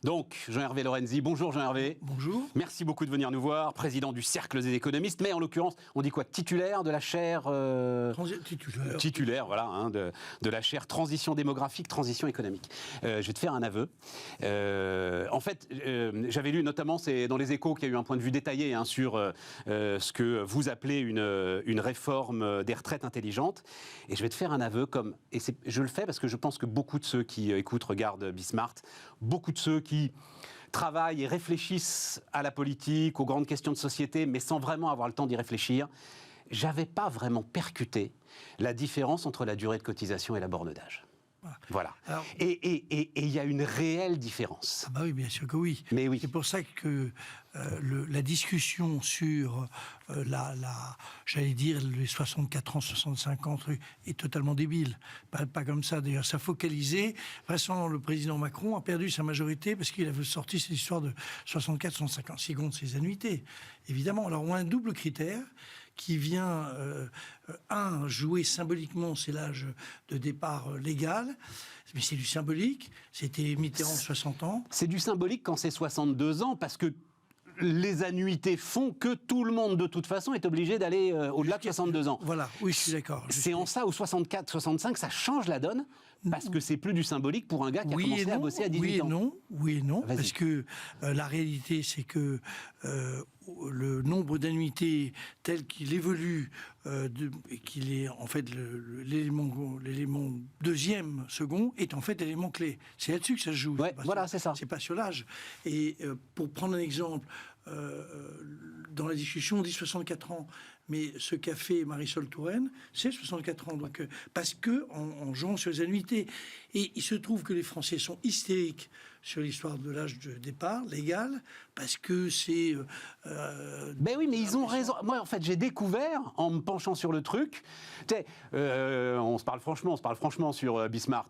Donc, Jean-Hervé Lorenzi, bonjour Jean-Hervé. Bonjour. Merci beaucoup de venir nous voir, président du Cercle des économistes, mais en l'occurrence, on dit quoi, titulaire de la chaire Titulaire, voilà, hein, de la chaire Transition démographique, Transition économique. Je vais te faire un aveu. En fait, j'avais lu notamment, c'est dans les Échos qu'il y a eu un point de vue détaillé hein, sur ce que vous appelez une réforme des retraites intelligentes. Et je vais te faire un aveu, je le fais parce que je pense que beaucoup de ceux qui écoutent, regardent Bismart, beaucoup de ceux qui travaillent et réfléchissent à la politique, aux grandes questions de société, mais sans vraiment avoir le temps d'y réfléchir, j'avais pas vraiment percuté la différence entre la durée de cotisation et la borne d'âge. Voilà. Alors, et il y a une réelle différence. Ah bah oui, bien sûr que oui. Mais oui. C'est pour ça que la discussion sur j'allais dire, les 64 ans, 65 ans, est totalement débile. Pas comme ça, d'ailleurs. Ça focalisé. Récemment, le président Macron a perdu sa majorité parce qu'il avait sorti cette histoire de 64, 65 ans. Ce qui compte, ses annuités, évidemment. Alors, on a un double critère qui vient, jouer symboliquement, c'est l'âge de départ légal, mais c'est du symbolique, c'était Mitterrand 60 ans. C'est du symbolique quand c'est 62 ans, parce que les annuités font que tout le monde, de toute façon, est obligé d'aller au-delà de 62 ans. Voilà, oui, je suis d'accord. C'est en ça, au 64, 65, ça change la donne, parce que c'est plus du symbolique pour un gars qui a commencé à bosser à 18 ans. Oui et non, parce que la réalité, c'est que le nombre d'annuités tel qu'il évolue, et qu'il est en fait l'élément deuxième, second, est en fait l'élément clé. C'est là-dessus que ça se joue. Ouais, voilà, c'est ça. C'est pas sur l'âge. Et pour prendre un exemple, dans la discussion, on dit 64 ans. Mais ce qu'a fait Marisol Touraine, c'est 64 ans. Donc, parce que en jouant sur les annuités. Et il se trouve que les Français sont hystériques sur l'histoire de l'âge de départ légal, parce que c'est... Ben oui, mais ils ont raison. Moi, en fait, j'ai découvert, en me penchant sur le truc, on se parle franchement sur Bismart.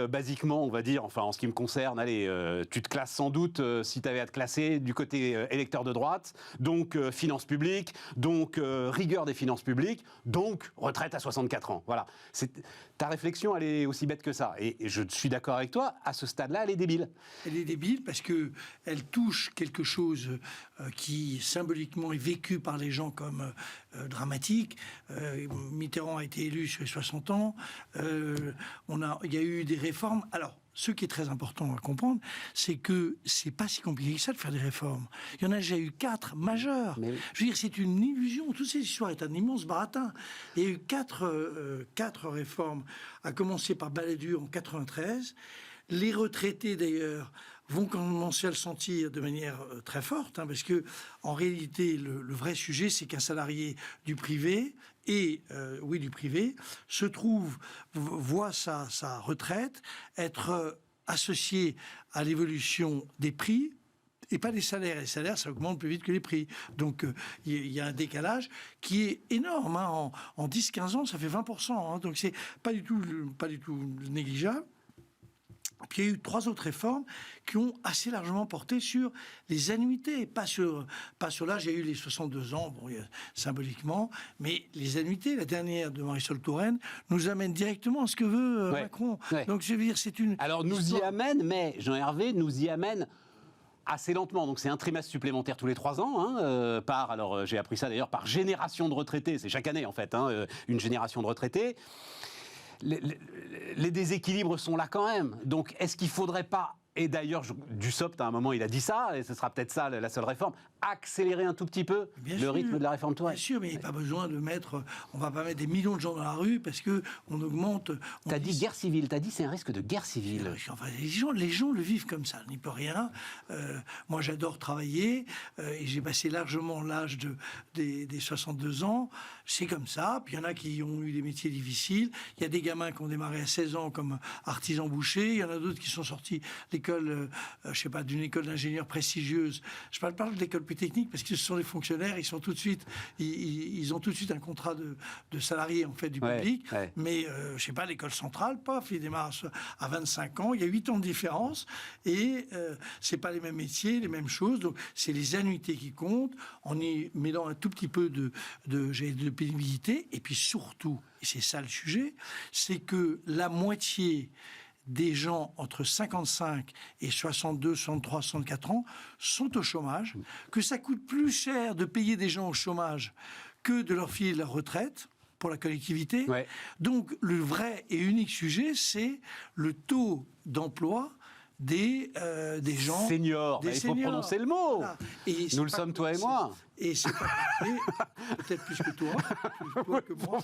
Basiquement, on va dire, enfin, en ce qui me concerne, allez, tu te classes sans doute, si tu avais à te classer, du côté électeur de droite, donc finances publiques, donc rigueur des finances publiques, donc retraite à 64 ans. Voilà. Ta réflexion, elle est aussi bête que ça. Et je suis d'accord avec toi, à ce stade-là, elle est débile. Elle est débile parce qu'elle touche quelque chose qui, symboliquement, est vécu par les gens comme dramatique. Mitterrand a été élu sur les 60 ans. Il y a eu des réformes. Alors, ce qui est très important à comprendre, c'est que c'est pas si compliqué que ça de faire des réformes. Il y en a déjà eu 4 majeures. Mais... Je veux dire, c'est une illusion. Toutes ces histoires est un immense baratin. Il y a eu 4 réformes, à commencer par Balladur en 93. Les retraités, d'ailleurs, vont commencer à le sentir de manière très forte, hein, parce que, en réalité, le vrai sujet, c'est qu'un salarié du privé voit sa retraite être associée à l'évolution des prix, et pas des salaires. Les salaires, ça augmente plus vite que les prix. Donc, il y a un décalage qui est énorme. Hein. En 10-15 ans, ça fait 20%. Hein. Donc, c'est pas du tout négligeable. Puis il y a eu 3 autres réformes qui ont assez largement porté sur les annuités, pas sur l'âge. Il y a eu les 62 ans, symboliquement, mais les annuités, la dernière de Marisol Touraine, nous amène directement à ce que veut Macron. Ouais. Donc je veux dire, c'est une... Alors nous y amène, mais Jean-Hervé nous y amène assez lentement. Donc c'est un trimestre supplémentaire tous les 3 ans, hein, alors j'ai appris ça d'ailleurs, par génération de retraités. C'est chaque année en fait, hein, une génération de retraités. Les déséquilibres sont là quand même. Donc, est-ce qu'il ne faudrait pas, et d'ailleurs, Dussopt, à un moment, il a dit ça, et ce sera peut-être ça la seule réforme, accélérer un tout petit peu rythme de la réforme Touraine. Bien sûr, mais il n'y a pas besoin de mettre... On ne va pas mettre des millions de gens dans la rue parce qu'on augmente... Tu as dit guerre civile, tu as dit c'est un risque de guerre civile. Enfin, les gens le vivent comme ça, n'y peut rien. Moi, j'adore travailler, et j'ai passé largement l'âge des 62 ans. C'est comme ça. Puis il y en a qui ont eu des métiers difficiles. Il y a des gamins qui ont démarré à 16 ans comme artisans bouchers. Il y en a d'autres qui sont sortis l'école, d'une école d'ingénieurs prestigieuse. Je parle pas de l'école plus technique parce que ce sont des fonctionnaires. Ils ont tout de suite un contrat de salarié en fait du public. Ouais. Mais l'école centrale, paf, ils démarrent à 25 ans. Il y a 8 ans de différence et c'est pas les mêmes métiers, les mêmes choses. Donc c'est les annuités qui comptent en y mêlant un tout petit peu de pénibilité. Et puis surtout, et c'est ça le sujet, c'est que la moitié des gens entre 55 et 62, 63, 64 ans sont au chômage, que ça coûte plus cher de payer des gens au chômage que de leur filer la retraite pour la collectivité. Ouais. Donc le vrai et unique sujet, c'est le taux d'emploi des gens Seniors, des il faut seniors. prononcer le mot. Voilà. Et Nous le c'est sommes, pas- toi et c'est- moi. Et c'est pas peut-être plus que toi que moi.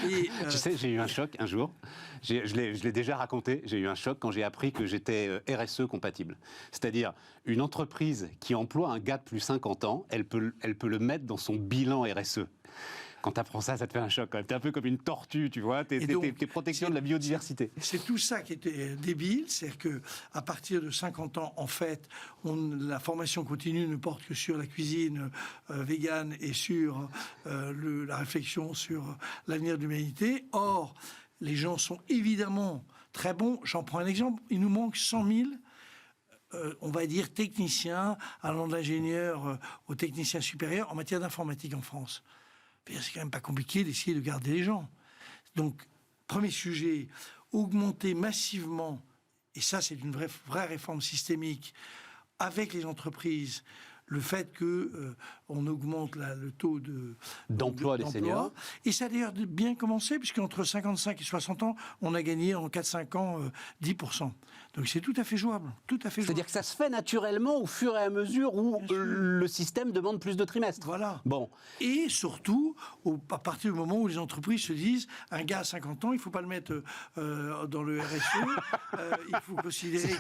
Et, Tu sais, j'ai eu un choc un jour. Je l'ai déjà raconté. J'ai eu un choc quand j'ai appris que j'étais RSE compatible. C'est-à-dire, une entreprise qui emploie un gars de plus 50 ans, elle peut le mettre dans son bilan RSE. Quand tu apprends ça, ça te fait un choc quand même. T'es un peu comme une tortue, tu vois. T'es protection de la biodiversité. C'est tout ça qui était débile, c'est-à-dire que à partir de 50 ans, en fait, la formation continue ne porte que sur la cuisine végane et sur la réflexion sur l'avenir de l'humanité. Or, les gens sont évidemment très bons. J'en prends un exemple. Il nous manque 100 000 on va dire techniciens, allant de l'ingénieur au technicien supérieur en matière d'informatique en France. C'est quand même pas compliqué d'essayer de garder les gens. Donc, premier sujet, augmenter massivement, et ça c'est une vraie réforme systémique, avec les entreprises, le fait que on augmente le taux d'emploi des seniors. Et ça a d'ailleurs bien commencé, puisqu'entre 55 et 60 ans, on a gagné en 4-5 ans 10%. Donc c'est tout à fait jouable. C'est-à-dire que ça se fait naturellement au fur et à mesure où le système demande plus de trimestres. Voilà. Bon. Et surtout, à partir du moment où les entreprises se disent, un gars à 50 ans, il ne faut pas le mettre dans le RSE, il faut considérer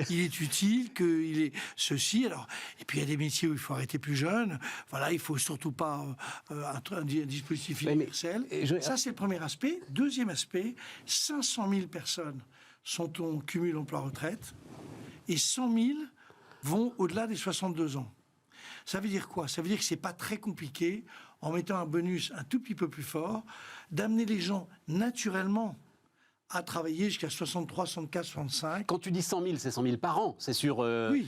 qu'il est utile, qu'il est ceci. Alors, et puis il y a des métiers où il faut arrêter plus jeune. Voilà, il ne faut surtout pas un dispositif universel. Ça, c'est le premier aspect. Deuxième aspect, 500 000 personnes sont en cumul emploi-retraite et 100 000 vont au-delà des 62 ans. Ça veut dire quoi? Ça veut dire que ce n'est pas très compliqué, en mettant un bonus un tout petit peu plus fort, d'amener les gens naturellement à travailler jusqu'à 63, 64, 65. Quand tu dis 100 000, c'est 100 000 par an. C'est sur,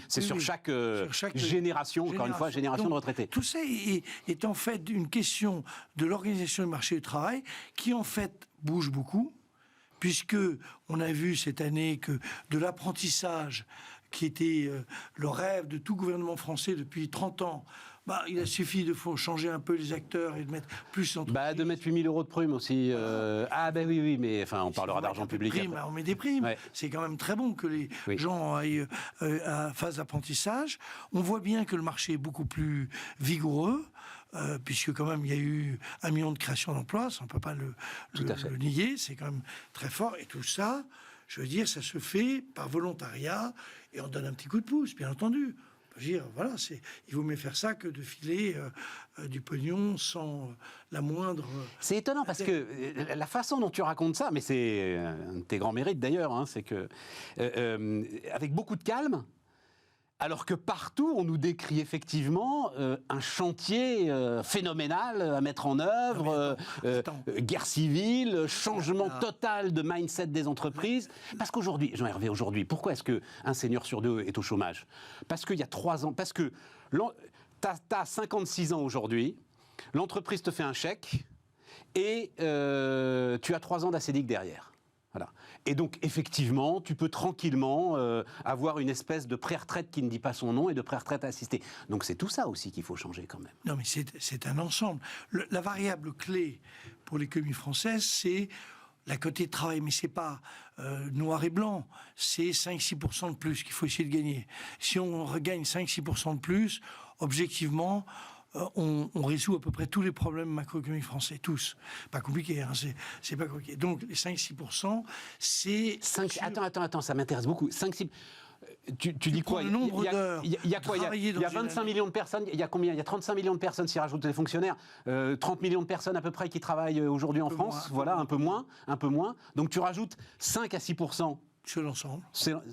sur chaque génération, encore une fois, génération Donc, de retraités. Tout ça est en fait une question de l'organisation du marché du travail qui, en fait, bouge beaucoup, puisque on a vu cette année que de l'apprentissage, qui était le rêve de tout gouvernement français depuis 30 ans, il a suffi de changer un peu les acteurs et de mettre plus d'entreprises. De mettre 8 000 € de primes aussi. Oui, mais enfin, on parlera d'argent public. On met des primes. Ouais. C'est quand même très bon que les gens aillent à phase d'apprentissage. On voit bien que le marché est beaucoup plus vigoureux, puisque quand même il y a eu 1 million de créations d'emplois, ça on ne peut pas le nier, c'est quand même très fort. Et tout ça, je veux dire, ça se fait par volontariat et on donne un petit coup de pouce, bien entendu. Je veux dire, voilà, il vaut mieux faire ça que de filer du pognon sans la moindre... C'est étonnant parce que la façon dont tu racontes ça, mais c'est un de tes grands mérites d'ailleurs, hein, c'est que avec beaucoup de calme, alors que partout, on nous décrit effectivement un chantier phénoménal à mettre en œuvre, guerre civile, changement total de mindset des entreprises. Parce qu'aujourd'hui, Jean-Hervé, pourquoi est-ce qu'un senior sur deux est au chômage? Parce qu'il y a 3 ans, parce que tu as 56 ans aujourd'hui, l'entreprise te fait un chèque et tu as 3 ans d'ACDIC derrière. Voilà. Et donc, effectivement, tu peux tranquillement avoir une espèce de pré-retraite qui ne dit pas son nom et de pré-retraite assistée. Donc, c'est tout ça aussi qu'il faut changer quand même. Non, mais c'est un ensemble. La variable clé pour l'économie française, c'est la quantité de travail. Mais c'est pas noir et blanc. C'est 5-6% de plus qu'il faut essayer de gagner. Si on regagne 5-6% de plus, objectivement... On résout à peu près tous les problèmes macroéconomiques français, tous. Pas compliqué, hein, c'est pas compliqué. Donc les 5-6%, c'est... Attends, ça m'intéresse beaucoup. 5-6... Tu dis quoi? Le nombre d'heures. Il y a quoi? Il y a 25 millions de personnes. Il y a combien? Il y a 35 millions de personnes si rajoute les fonctionnaires. 30 millions de personnes à peu près qui travaillent aujourd'hui en France. Voilà, un peu moins. Donc tu rajoutes 5-6%. Sur l'ensemble. Sur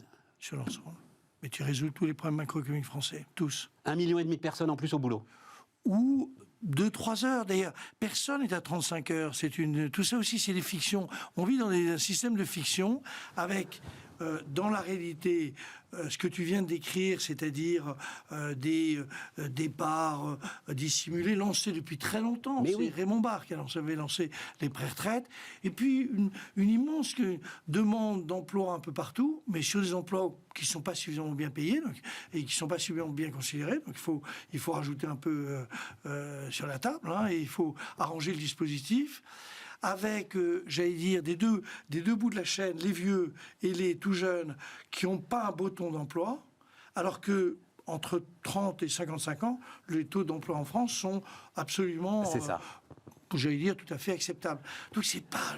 l'ensemble. Mais tu résous tous les problèmes macroéconomiques français, tous. 1,5 million de personnes en plus au boulot. Ou 2-3 heures. D'ailleurs, personne n'est à 35 heures. Tout ça aussi, c'est des fictions. On vit dans un système de fiction avec dans la réalité, ce que tu viens de décrire, c'est-à-dire des départs dissimulés, lancés depuis très longtemps. Mais c'est oui. Raymond Barre qui avait lancé les pré-retraites. Et puis, une immense demande d'emploi un peu partout, mais sur des emplois qui ne sont pas suffisamment bien payés et qui ne sont pas suffisamment bien considérés. Donc, il faut rajouter un peu sur la table, hein, et il faut arranger le dispositif. Avec, j'allais dire, des deux bouts de la chaîne, les vieux et les tout jeunes, qui n'ont pas un beau taux d'emploi, alors que entre 30 et 55 ans, les taux d'emploi en France sont absolument... C'est ça. J'allais dire tout à fait acceptable. Donc c'est pas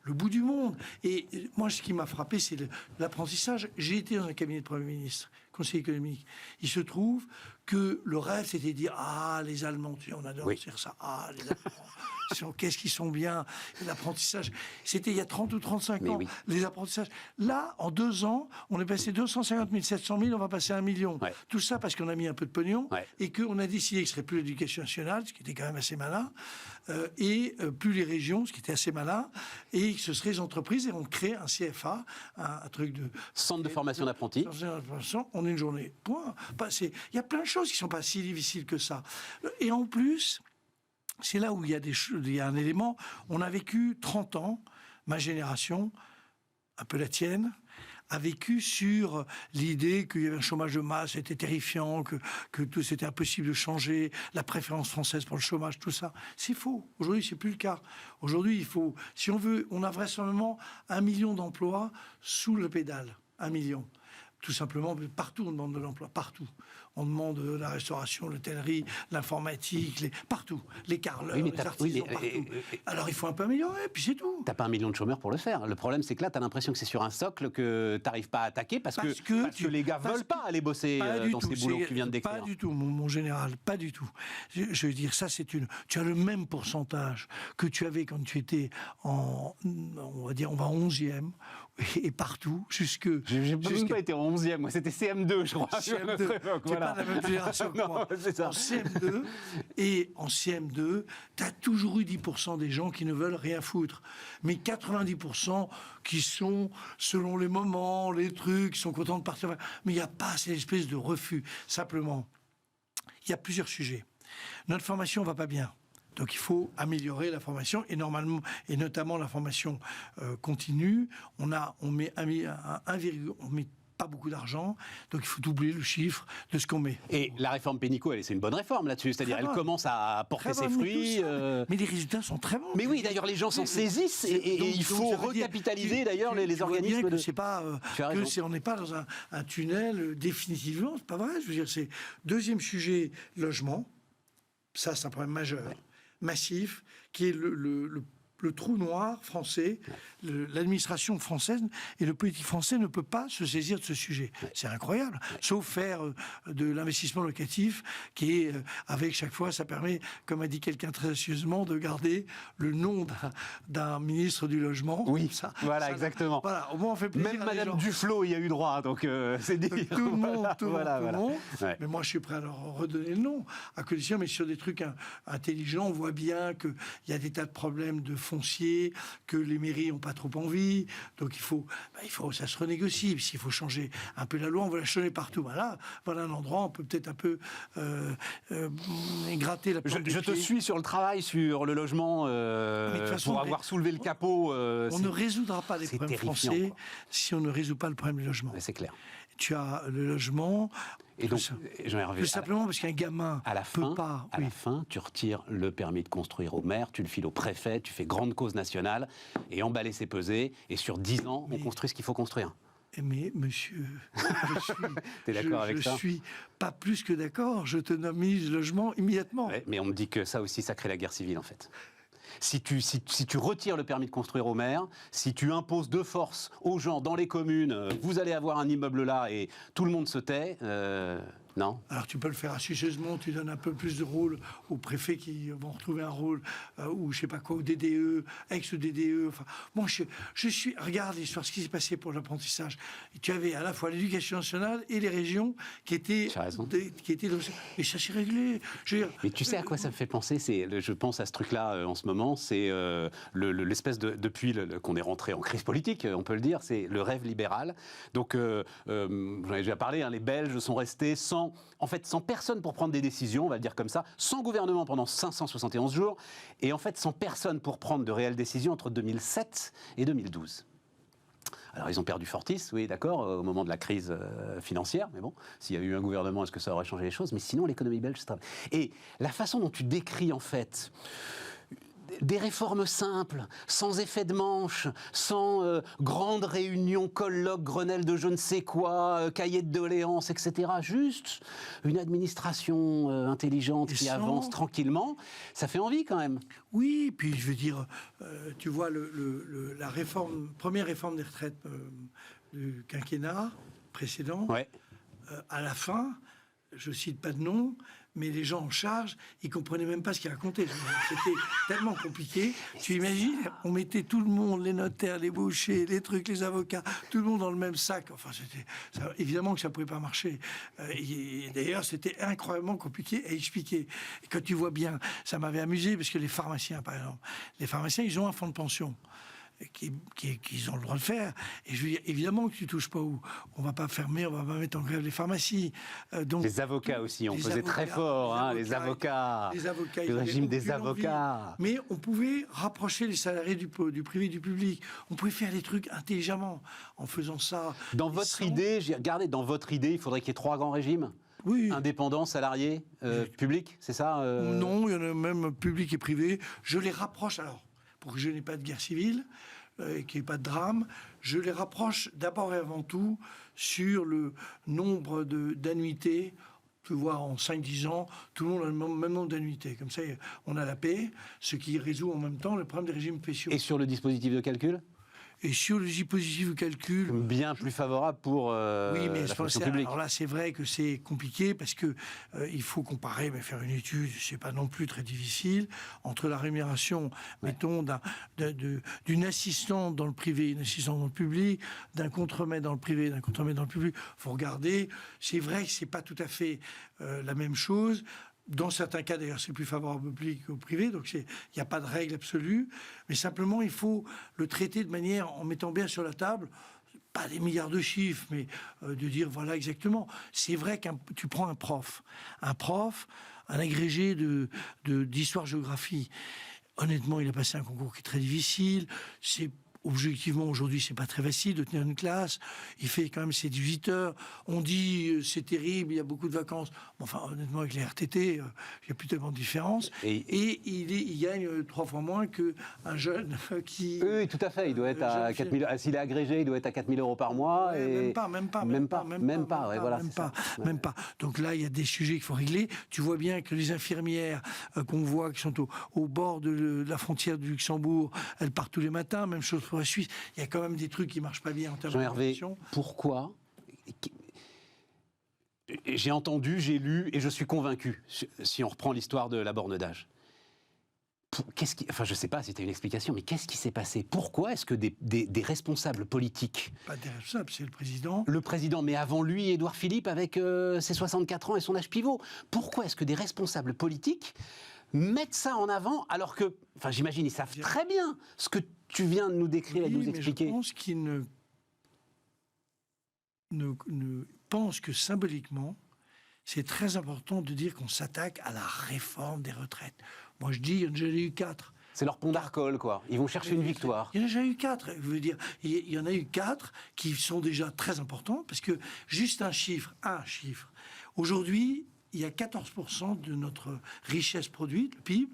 le bout du monde. Et moi, ce qui m'a frappé, c'est l'apprentissage. J'ai été dans un cabinet de Premier ministre, conseiller économique. Il se trouve que le rêve, c'était de dire, ah, les Allemands, tu sais, on adore dire ça, ah, les Allemands, qu'est-ce qu'ils sont bien. Et l'apprentissage, c'était il y a 30 ou 35 ans. Oui. Les apprentissages. Là, en 2 ans, on est passé 250 000, 700 000, on va passer à 1 million. Ouais. Tout ça parce qu'on a mis un peu de pognon et qu'on a décidé que ce serait plus l'éducation nationale, ce qui était quand même assez malin, et plus les régions, ce qui était assez malin, et que ce serait les entreprises, et on crée un CFA, un truc de... Centre de formation d'apprentis. En une journée. Point. Il y a plein de choses qui ne sont pas si difficiles que ça. Et en plus, c'est là où il y a un élément. On a vécu 30 ans, ma génération, un peu la tienne, a vécu sur l'idée qu'il y avait un chômage de masse, c'était terrifiant, que tout c'était impossible de changer, la préférence française pour le chômage, tout ça. C'est faux. Aujourd'hui, c'est plus le cas. Aujourd'hui, il faut, si on veut, on a vraisemblablement 1 million d'emplois sous le pédale. 1 million. Tout simplement, partout on demande de l'emploi, partout. On demande de la restauration, l'hôtellerie, l'informatique, partout. Les carleurs, les artisans, partout. Alors il faut un peu améliorer, puis c'est tout. T'as pas 1 million de chômeurs pour le faire. Le problème, c'est que là, t'as l'impression que c'est sur un socle que t'arrives pas à attaquer parce que les gars veulent pas aller bosser dans ces boulots que tu viens de décrire. Pas du tout, mon général, pas du tout. Je veux dire, ça, tu as le même pourcentage que tu avais quand tu étais on va 11e, et partout, jusque... J'ai même pas été en 11e, moi, c'était CM2, je crois. CM2, voilà. Pas la même génération que moi. C'est ça. En CM2, et en CM2, tu as toujours eu 10% des gens qui ne veulent rien foutre. Mais 90% qui sont, selon les moments, les trucs, qui sont contents de partir. Mais il n'y a pas cette espèce de refus. Simplement, il y a plusieurs sujets. Notre formation ne va pas bien. Donc il faut améliorer la formation et notamment la formation continue. On met pas beaucoup d'argent, donc il faut doubler le chiffre de ce qu'on met. Et la réforme Pénicaud, c'est une bonne réforme là-dessus, c'est-à-dire elle commence à porter ses fruits. Mais les résultats sont très bons. Mais oui, d'ailleurs les gens s'en saisissent et il faut recapitaliser d'ailleurs les organismes. On n'est pas dans un tunnel définitivement, c'est pas vrai. Je veux dire, c'est deuxième sujet, logement. Ça, c'est un problème majeur, massif, qui est le trou noir français. L'administration française et le politique français ne peut pas se saisir de ce sujet. C'est incroyable. Sauf faire de l'investissement locatif qui est, avec chaque fois, ça permet, comme a dit quelqu'un très astucieusement, de garder le nom d'un ministre du logement. Oui, voilà, exactement. Voilà, au moins on fait plaisir. Même Madame Duflot y a eu droit, donc c'est dire. Tout le monde, tout le monde. Ouais. Mais moi, je suis prêt à leur redonner le nom, à condition, mais sur des trucs intelligents, on voit bien qu'il y a des tas de problèmes de foncier, que les mairies n'ont pas trop envie, donc il faut, ça se renégocie. S'il faut changer un peu la loi, on va la changer partout. Voilà un endroit, on peut peut-être un peu gratter la plante. Je te suis sur le travail, sur le logement, pour avoir soulevé le capot. On ne résoudra pas les problèmes français si on ne résout pas le problème du logement. C'est clair. Tu as le logement. Et donc, tout simplement parce qu'un gamin peut pas. À la fin, tu retires le permis de construire au maire, tu le files au préfet, tu fais grande cause nationale, et emballer c'est peser, et sur 10 ans, on construit ce qu'il faut construire. Mais monsieur, T'es d'accord avec ça ? Je suis pas plus que d'accord, je te nomme ministre du logement immédiatement. Ouais, mais on me dit que ça aussi, ça crée la guerre civile en fait. Si tu retires le permis de construire au maire, si tu imposes de force aux gens dans les communes, vous allez avoir un immeuble là et tout le monde se tait, Non. Alors tu peux le faire astucieusement, tu donnes un peu plus de rôle aux préfets qui vont retrouver un rôle, ou je sais pas quoi, au DDE, ex-DDE. Enfin, moi je suis. Regarde l'histoire, ce qui s'est passé pour l'apprentissage. Tu avais à la fois l'éducation nationale et les régions qui étaient. Tu as raison. Et ça s'est réglé. Je veux dire, Mais tu sais à quoi ça me fait penser, je pense à ce truc-là en ce moment, c'est l'espèce de... Depuis qu'on est rentré en crise politique, on peut le dire, c'est le rêve libéral. Donc, j'en ai déjà parlé, hein, les Belges sont restés sans personne pour prendre des décisions, on va le dire comme ça, sans gouvernement pendant 571 jours, et en fait sans personne pour prendre de réelles décisions entre 2007 et 2012. Alors, ils ont perdu Fortis, oui, d'accord, au moment de la crise financière, mais bon, s'il y a eu un gouvernement, est-ce que ça aurait changé les choses? Mais sinon, l'économie belge, c'est... Et la façon dont tu décris, en fait, des réformes simples, sans effet de manche, sans grandes réunions, colloques, Grenelle de je ne sais quoi, cahiers de doléances, etc. Juste une administration intelligente qui avance tranquillement, ça fait envie quand même. Oui, puis je veux dire, tu vois, la première réforme des retraites du quinquennat précédent, Ouais. À la fin, je cite pas de nom, mais les gens en charge, ils comprenaient même pas ce qu'ils racontaient. C'était tellement compliqué. Tu imagines, on mettait tout le monde, les notaires, les bouchers, les trucs, les avocats, tout le monde dans le même sac. Enfin, évidemment que ça pouvait pas marcher. Et d'ailleurs, c'était incroyablement compliqué à expliquer. Et quand tu vois bien, ça m'avait amusé parce que les pharmaciens, par exemple, ils ont un fonds de pension. Qu'ils ont le droit de faire. Et je veux dire, évidemment que tu touches pas où. On va pas fermer, on va pas mettre en grève les pharmacies. Donc, les avocats aussi, on faisait très fort, les avocats, le régime des avocats. Mais on pouvait rapprocher les salariés du privé du public. On pouvait faire des trucs intelligemment en faisant ça. Dans votre idée, j'ai regardé, dans votre idée, il faudrait qu'il y ait 3 grands régimes. Oui. Indépendants, salariés, publics, c'est ça Non, il y en a même public et privé. Je les rapproche alors. Pour que je n'ai pas de guerre civile, et qu'il n'y ait pas de drame, je les rapproche d'abord et avant tout sur le nombre d'annuités. Tu vois, en 5-10 ans, tout le monde a le même nombre d'annuités. Comme ça, on a la paix, ce qui résout en même temps le problème des régimes spéciaux. Et sur le dispositif de calcul ? Et sur le dispositif de calcul... Bien plus favorable pour oui, mais la fonction publique. Alors là, c'est vrai que c'est compliqué parce que il faut comparer, mais faire une étude, c'est pas non plus très difficile, entre la rémunération, mettons, d'une assistante dans le privé, une assistante dans le public, d'un contremaître dans le privé, d'un contremaître dans le public. Il faut regarder. C'est vrai que c'est pas tout à fait la même chose. Dans certains cas, d'ailleurs, c'est plus favorable au public qu'au privé, donc il n'y a pas de règle absolue, mais simplement, il faut le traiter de manière, en mettant bien sur la table, pas des milliards de chiffres, mais de dire, voilà, exactement. C'est vrai que tu prends un prof, un agrégé d'histoire-géographie, honnêtement, il a passé un concours qui est très difficile, objectivement, aujourd'hui, c'est pas très facile de tenir une classe. Il fait quand même ses 18 heures. On dit c'est terrible, il y a beaucoup de vacances. Enfin, honnêtement, avec les RTT, il n'y a plus tellement de différence. Et il gagne 3 fois moins qu'un jeune qui... Oui, tout à fait. Il doit être à 4 000... S'il est agrégé, il doit être à 4 000 euros par mois. Ouais, et... Même pas. Même pas. Donc là, il y a des sujets qu'il faut régler. Tu vois bien que les infirmières qu'on voit, qui sont au bord de la frontière du Luxembourg, elles partent tous les matins. Même chose pour la Suisse. Il y a quand même des trucs qui marchent pas bien en termes Jean-Hervé, de pourquoi? J'ai entendu, j'ai lu et je suis convaincu, si on reprend l'histoire de la borne d'âge. Enfin, je ne sais pas si tu as une explication, mais qu'est-ce qui s'est passé? Pourquoi est-ce que des responsables politiques... Pas des responsables, c'est le président. Le président, mais avant lui, Édouard Philippe, avec ses 64 ans et son âge pivot. Pourquoi est-ce que des responsables politiques mettent ça en avant alors que... Enfin, j'imagine, ils savent très bien ce que tu viens de nous décrire et de nous expliquer. Mais je pense qu'ils ne pensent que symboliquement, c'est très important de dire qu'on s'attaque à la réforme des retraites. Moi, je dis, il y en a déjà eu 4. C'est leur pont d'Arcole, quoi. Ils vont chercher une victoire. Il y en a déjà eu 4. Je veux dire, il y en a eu 4 qui sont déjà très importants, parce que juste un chiffre. Aujourd'hui, il y a 14% de notre richesse produite, le PIB,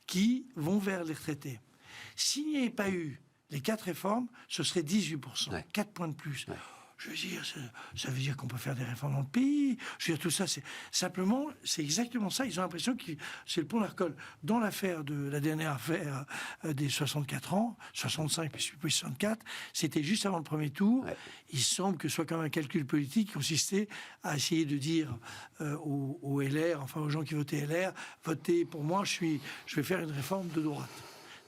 qui vont vers les retraités. S'il n'y avait pas eu les 4 réformes, ce serait 18%, 4 points de plus. Ouais. Je veux dire, ça veut dire qu'on peut faire des réformes dans le pays. Je veux dire, tout ça, c'est exactement ça. Ils ont l'impression que c'est le pont d'Arcole. Dans l'affaire la dernière affaire des 64 ans, 65 puis 64, c'était juste avant le premier tour. Ouais. Il semble que ce soit quand même un calcul politique qui consistait à essayer de dire aux LR, enfin aux gens qui votaient LR, votez pour moi, je vais faire une réforme de droite.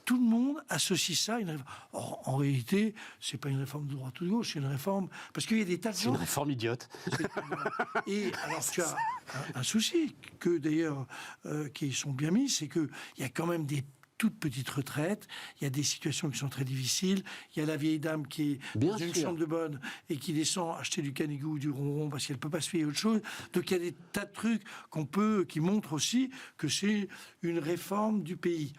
Tout le monde associe ça à une réforme. Or, en réalité, c'est pas une réforme de droite ou de gauche, c'est une réforme... Parce qu'il y a des tas de gens... C'est une réforme idiote. Et alors, tu as un souci, que d'ailleurs, qui sont bien mis, c'est qu'il y a quand même des toutes petites retraites, il y a des situations qui sont très difficiles, il y a la vieille dame qui est dans une chambre de bonne et qui descend acheter du canigou ou du ronron parce qu'elle ne peut pas se payer autre chose. Donc il y a des tas de trucs qui montrent aussi que c'est une réforme du pays.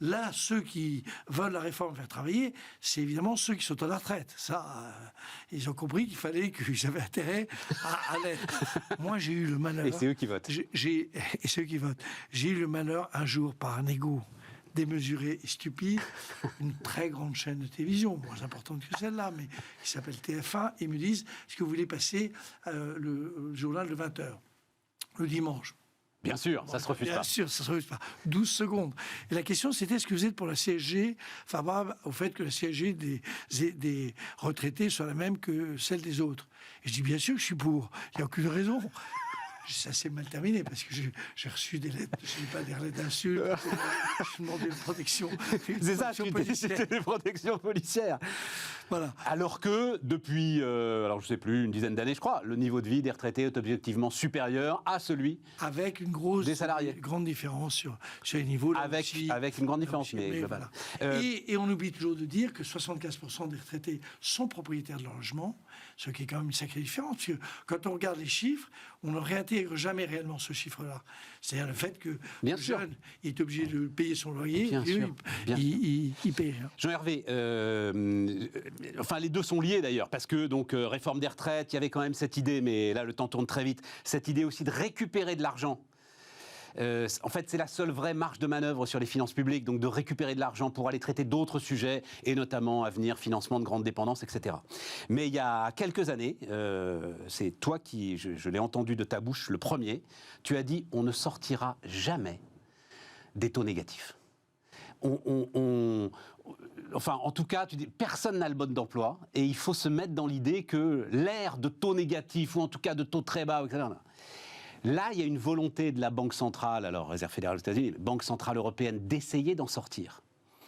Là, ceux qui veulent la réforme faire travailler, c'est évidemment ceux qui sont à la retraite. Ça, ils ont compris qu'ils avaient intérêt à l'être. Moi, j'ai eu le malheur... Et c'est eux qui votent. Et c'est eux qui votent. J'ai eu le malheur, un jour, par un égo démesuré et stupide, une très grande chaîne de télévision, moins importante que celle-là, mais qui s'appelle TF1, et me disent, est-ce que vous voulez passer le journal de 20h, le dimanche? Bien sûr, ça se refuse pas. Bien sûr, ça se refuse pas. 12 secondes. Et la question, c'était, est-ce que vous êtes pour la CSG, favorable au fait que la CSG des retraités soit la même que celle des autres? Et je dis, bien sûr que je suis pour. Il n'y a aucune raison. Ça s'est mal terminé parce que j'ai reçu des lettres, je n'ai pas des lettres d'insultes, je demandais une protection. C'est ça, c'était des protections policières. Voilà. Alors que depuis, alors je ne sais plus, une dizaine d'années, je crois, le niveau de vie des retraités est objectivement supérieur à celui avec une des salariés. Grande différence sur les niveaux. Avec une grande différence, mais voilà. Et on oublie toujours de dire que 75% des retraités sont propriétaires de leur logement, ce qui est quand même une sacrée différence. Parce que quand on regarde les chiffres, on ne réintègre jamais réellement ce chiffre-là. C'est-à-dire le fait que le jeune est obligé de payer son loyer, il paye rien. Jean-Hervé, enfin les deux sont liés d'ailleurs, parce que donc réforme des retraites, il y avait quand même cette idée, mais là le temps tourne très vite, cette idée aussi de récupérer de l'argent. En fait, c'est la seule vraie marge de manœuvre sur les finances publiques, donc de récupérer de l'argent pour aller traiter d'autres sujets, et notamment à venir financement de grandes dépendances, etc. Mais il y a quelques années, c'est toi qui, je l'ai entendu de ta bouche le premier, tu as dit on ne sortira jamais des taux négatifs. Enfin, en tout cas, tu dis, personne n'a le mode d'emploi, et il faut se mettre dans l'idée que l'ère de taux négatifs, ou en tout cas de taux très bas, etc., là, il y a une volonté de la Banque centrale, alors Réserve fédérale aux États-Unis, Banque centrale européenne, d'essayer d'en sortir.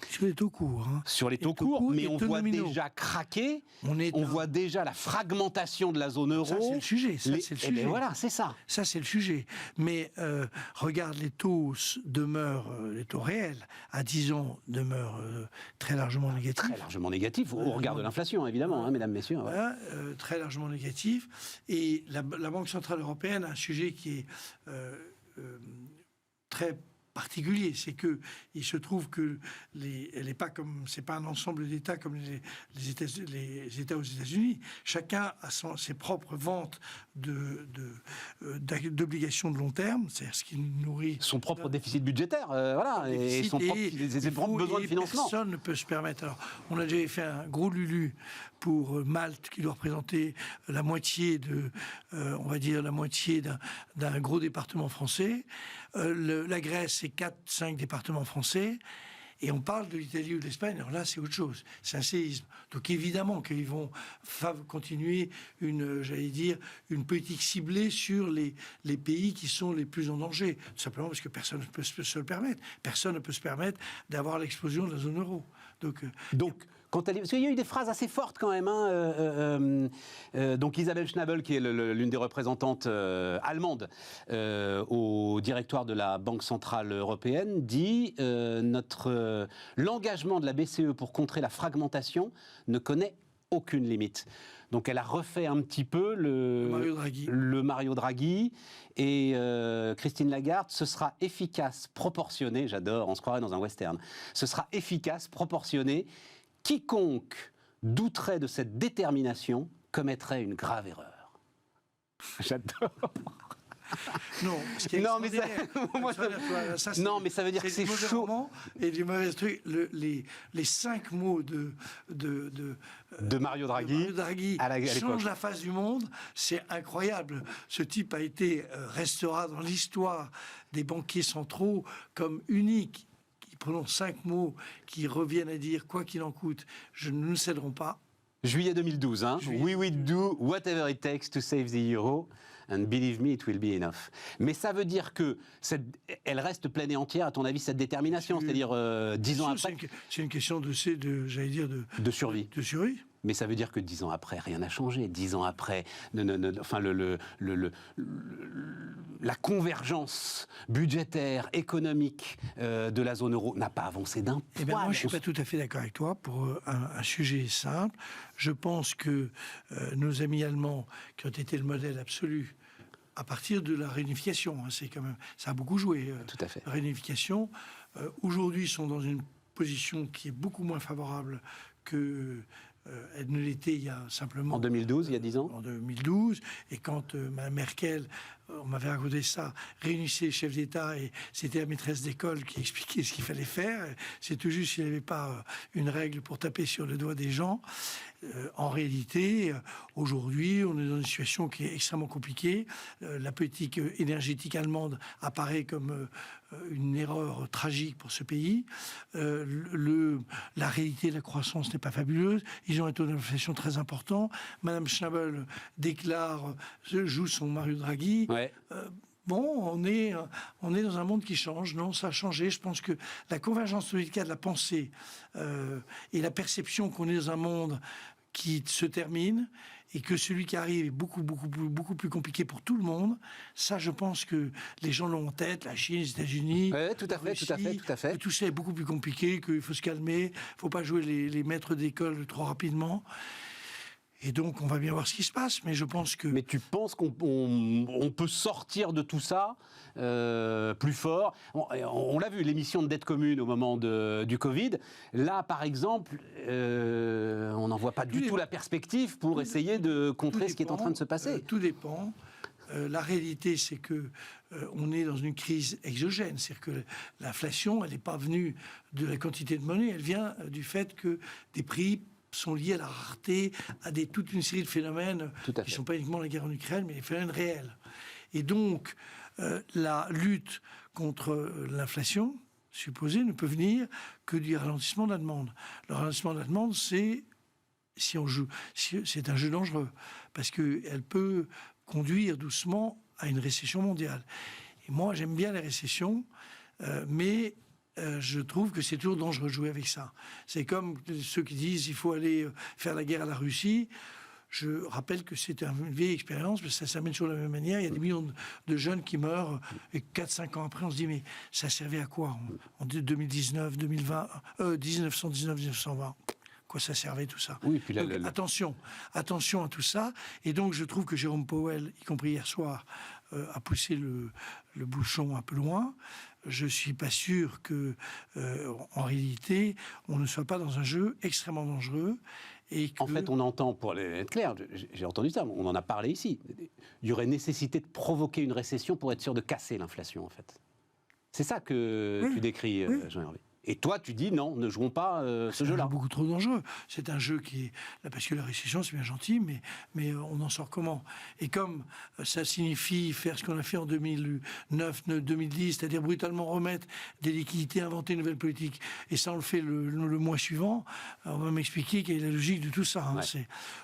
Sur les taux courts. Hein. Sur les taux courts, mais on voit déjà craquer, on voit déjà la fragmentation de la zone euro. Ça, c'est le sujet. Eh bien, voilà, c'est ça. Ça, c'est le sujet. Mais regarde, les taux demeurent, les taux réels, à 10 ans, demeurent très largement négatifs. Très largement négatifs, au regard de l'inflation, évidemment, hein, mesdames, messieurs. Voilà, très largement négatifs. Et la Banque centrale européenne a un sujet qui est très particulier, c'est que il se trouve que elle n'est pas comme, c'est pas un ensemble d'États comme les États aux États-Unis. Chacun a ses propres ventes d'obligations de long terme, c'est ce qui nourrit son propre déficit budgétaire, voilà, et ses propres besoins de financement. Personne ne peut se permettre. Alors, on a déjà fait un gros lulu pour Malte, qui doit représenter la moitié on va dire la moitié d'un gros département français. La Grèce, c'est 4-5 départements français. Et on parle de l'Italie ou de l'Espagne, alors là, c'est autre chose. C'est un séisme. Donc évidemment qu'ils vont continuer une politique ciblée sur les pays qui sont les plus en danger. Tout simplement parce que personne ne peut se le permettre. Personne ne peut se permettre d'avoir l'explosion de la zone euro. Donc parce qu'il y a eu des phrases assez fortes quand même. Hein, donc Isabelle Schnabel, qui est l'une des représentantes allemandes au directoire de la Banque centrale européenne, dit l'engagement de la BCE pour contrer la fragmentation ne connaît aucune limite. Donc elle a refait un petit peu le Mario Draghi et Christine Lagarde, ce sera efficace, proportionné, j'adore, on se croirait dans un western, ce sera efficace, proportionné. Quiconque douterait de cette détermination commettrait une grave erreur. J'adore. Non, ce qui est Non, mais ça- extraordinaire, moi, non, mais ça veut dire que c'est du mauvais chaud. roman et du mauvais truc. Les 5 mots de Mario Draghi à l'époque. change la face du monde, c'est incroyable. Ce type restera dans l'histoire des banquiers centraux comme unique. Qui prononce 5 mots qui reviennent à dire quoi qu'il en coûte, nous ne céderons pas. Juillet 2012, hein. We will do whatever it takes to save the euro. And believe me, it will be enough. Mais ça veut dire que elle reste pleine et entière, à ton avis, cette détermination, c'est-à-dire 10 ans après. C'est une question de survie. De survie. Mais ça veut dire que 10 ans après, rien n'a changé. 10 ans après, enfin, la convergence budgétaire, économique de la zone euro n'a pas avancé d'un poil. Eh bien, moi, je ne suis pas tout à fait d'accord avec toi pour un sujet simple. Je pense que nos amis allemands, qui ont été le modèle absolu à partir de la réunification, hein, ça a beaucoup joué. Tout à fait. La réunification, aujourd'hui, sont dans une position qui est beaucoup moins favorable que elle ne l'était il y a simplement... En 2012, il y a 10 ans. En 2012, et quand Mme Merkel, on m'avait raconté ça, réunissait les chefs d'État, et c'était la maîtresse d'école qui expliquait ce qu'il fallait faire. C'est tout juste s'il n'y avait pas une règle pour taper sur le doigt des gens. En réalité, aujourd'hui, on est dans une situation qui est extrêmement compliquée. La politique énergétique allemande apparaît comme une erreur tragique pour ce pays. La réalité de la croissance n'est pas fabuleuse. Ils ont un taux d'inflation très important. Madame Schnabel joue son Mario Draghi. Ouais. Bon, on est dans un monde qui change. Non, ça a changé. Je pense que la convergence politique de la pensée et la perception qu'on est dans un monde qui se termine et que celui qui arrive est beaucoup plus compliqué pour tout le monde. Ça, je pense que les gens l'ont en tête, la Chine, les États-Unis, tout à fait. que tout ça est beaucoup plus compliqué, qu'il faut se calmer, il ne faut pas jouer les maîtres d'école trop rapidement. Et donc, on va bien voir ce qui se passe, mais je pense que... Mais tu penses qu'on peut sortir de tout ça plus fort? On l'a vu, l'émission de dette commune au moment du Covid. Là, par exemple, on n'en voit pas du tout la perspective pour essayer de contrer ce qui est en train de se passer. Tout dépend. La réalité, c'est que on est dans une crise exogène. C'est-à-dire que l'inflation, elle n'est pas venue de la quantité de monnaie, elle vient du fait que des prix sont liés à la rareté, à toute une série de phénomènes qui ne sont pas uniquement la guerre en Ukraine, mais des phénomènes réels. Et donc, la lutte contre l'inflation supposée ne peut venir que du ralentissement de la demande. Le ralentissement de la demande, c'est un jeu dangereux, parce qu'elle peut conduire doucement à une récession mondiale. Et moi, j'aime bien les récessions, mais... je trouve que c'est toujours dangereux de jouer avec ça. C'est comme ceux qui disent qu'il faut aller faire la guerre à la Russie. Je rappelle que c'est une vieille expérience, mais ça s'amène toujours de la même manière. Il y a des millions de jeunes qui meurent, et 4-5 ans après, on se dit, mais ça servait à quoi en 2019, 2020, 1919, 1920 quoi ça servait tout ça. Oui, puis donc, attention à tout ça. Et donc, je trouve que Jérôme Powell, y compris hier soir, a poussé le bouchon un peu loin. Je ne suis pas sûr que, en réalité, on ne soit pas dans un jeu extrêmement dangereux. Et que... En fait, on entend, pour être clair, j'ai entendu ça, on en a parlé ici, il y aurait nécessité de provoquer une récession pour être sûr de casser l'inflation, en fait. C'est ça que tu décris, Jean-Hervé. Et toi, tu dis non, ne jouons pas ce jeu-là. C'est beaucoup trop dangereux. C'est un jeu qui est... Là, parce que la récession, c'est bien gentil, mais on en sort comment? Et comme ça signifie faire ce qu'on a fait en 2009, 2010, c'est-à-dire brutalement remettre des liquidités, inventer une nouvelle politique, et ça, on le fait le mois suivant, on va m'expliquer quelle est la logique de tout ça. Hein.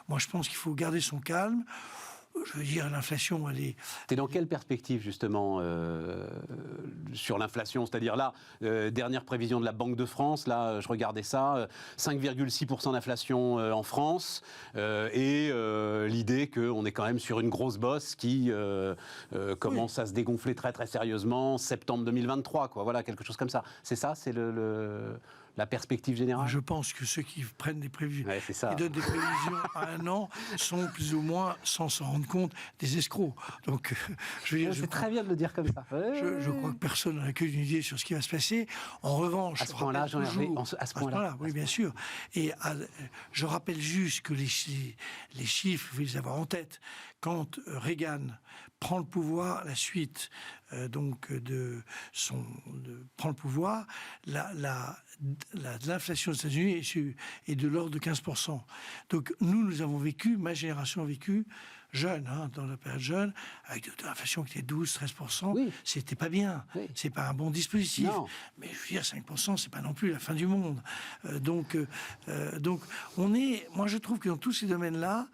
Moi, je pense qu'il faut garder son calme. Je veux dire, l'inflation, elle est... T'es dans quelle perspective, justement, sur l'inflation? C'est-à-dire là, dernière prévision de la Banque de France, là, je regardais ça, 5,6% d'inflation en France, et l'idée qu'on est quand même sur une grosse bosse qui commence à se dégonfler très très sérieusement, septembre 2023, quoi. Voilà, quelque chose comme ça. C'est ça, c'est le la perspective générale? Je pense que ceux qui prennent des prévisions, Ouais, c'est ça. qui donnent des prévisions à un an, sont plus ou moins, sans s'en rendre compte, des escrocs. Donc, je veux dire, C'est très bien de le dire comme ça. je crois que personne n'a qu'une idée sur ce qui va se passer. En revanche, À ce point-là, Jean-Hervé, à ce point-là. oui, bien sûr. Et je rappelle juste que les chiffres, il faut les avoir en tête. Quand Reagan prend le pouvoir, la suite prend le pouvoir, l'inflation aux États-Unis est de l'ordre de 15%. Donc nous avons vécu, ma génération a vécu, jeune, dans la période jeune, avec de l'inflation qui était 12-13%, Oui. c'était pas bien. Oui. C'est pas un bon dispositif. Non. Mais je veux dire, 5%, c'est pas non plus la fin du monde. Donc moi je trouve que dans tous ces domaines-là,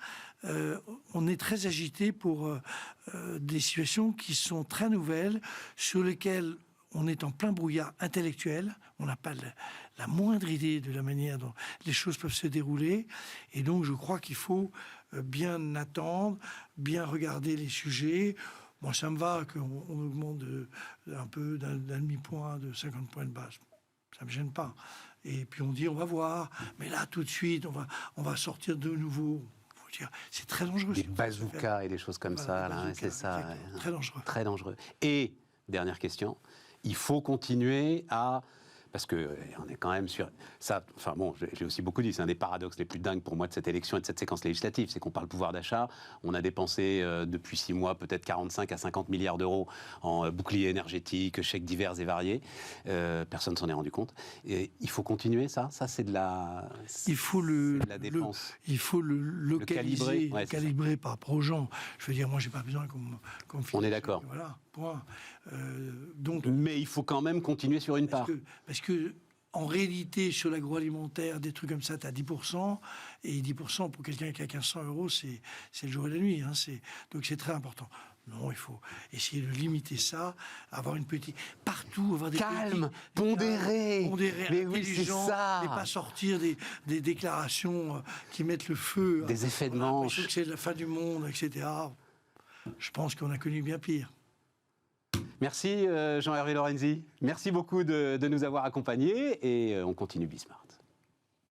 on est très agité pour des situations qui sont très nouvelles, sur lesquelles on est en plein brouillard intellectuel, on n'a pas la moindre idée de la manière dont les choses peuvent se dérouler, et donc je crois qu'il faut bien attendre, bien regarder les sujets. Moi, ça me va qu'on augmente un peu d'un demi-point, de 50 points de base. Ça ne me gêne pas. Et puis on dit, on va voir, mais là, tout de suite, on va sortir de nouveau. C'est très dangereux. Des bazookas et des choses comme ça, là, c'est ça. Très dangereux. Très dangereux. Et, dernière question, il faut continuer à... Parce qu'on est quand même sur... Ça, enfin bon, j'ai aussi beaucoup dit, c'est un des paradoxes les plus dingues pour moi de cette élection et de cette séquence législative, c'est qu'on parle pouvoir d'achat, on a dépensé depuis 6 mois peut-être 45 à 50 milliards d'euros en bouclier énergétique, chèques divers et variés. Personne ne s'en est rendu compte. Et il faut continuer ça c'est de la... Il faut de la dépense. il faut le localiser, calibrer par rapport aux gens. Je veux dire, moi, j'ai pas besoin qu'on me On est d'accord. Voilà, point. Donc, mais il faut quand même continuer sur une part. Parce que en réalité, sur l'agroalimentaire, des trucs comme ça, tu as 10%, et 10% pour quelqu'un qui a 1500 euros, c'est le jour et la nuit. Donc c'est très important. Non, il faut essayer de limiter ça, avoir une petite... Partout, avoir des... Calme, pondéré, mais oui, c'est ça. Et pas sortir des déclarations qui mettent le feu. Des effets de manche. Que c'est la fin du monde, etc. Je pense qu'on a connu bien pire. Merci Jean-Hervé Lorenzi. Merci beaucoup de nous avoir accompagnés et on continue Bismarck.